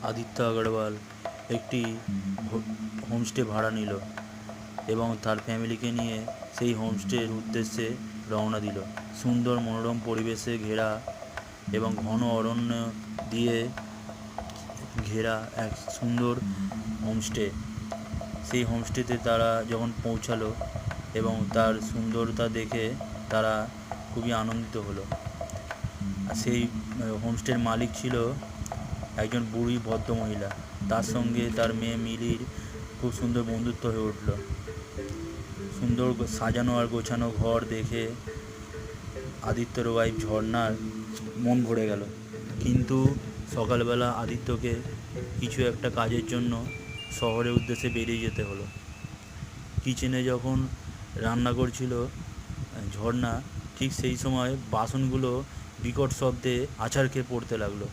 আদিত্য আগরওয়াল একটি হোমস্টে ভাড়া নিল এবং তার ফ্যামিলিকে নিয়ে সেই হোমস্টের উদ্দেশ্যে রওনা দিল। সুন্দর মনোরম পরিবেশে ঘেরা এবং ঘন অরণ্য দিয়ে ঘেরা এক সুন্দর হোমস্টে। সেই হোমস্টেতে তারা যখন পৌঁছালো এবং তার সুন্দরতা দেখে তারা খুবই আনন্দিত হলো। সেই হোমস্টের মালিক ছিল একজন বুড়ি ভদ্রমহিলা। তার সঙ্গে তার মেয়ে মিলির খুব সুন্দর বন্ধুত্ব হয়ে উঠল। সুন্দর সাজানো আর গোছানো ঘর দেখে আদিত্যর ওয়াইফ ঝর্ণার মন ভরে গেল। কিন্তু সকালবেলা আদিত্যকে কিছু একটা কাজের জন্য শহরের উদ্দেশ্যে বেরিয়ে যেতে হলো। কিচেনে যখন রান্না করছিল ঝর্ণা, ঠিক সেই সময় বাসনগুলো বিকট শব্দে আছাড় খেয়ে পড়তে লাগলো।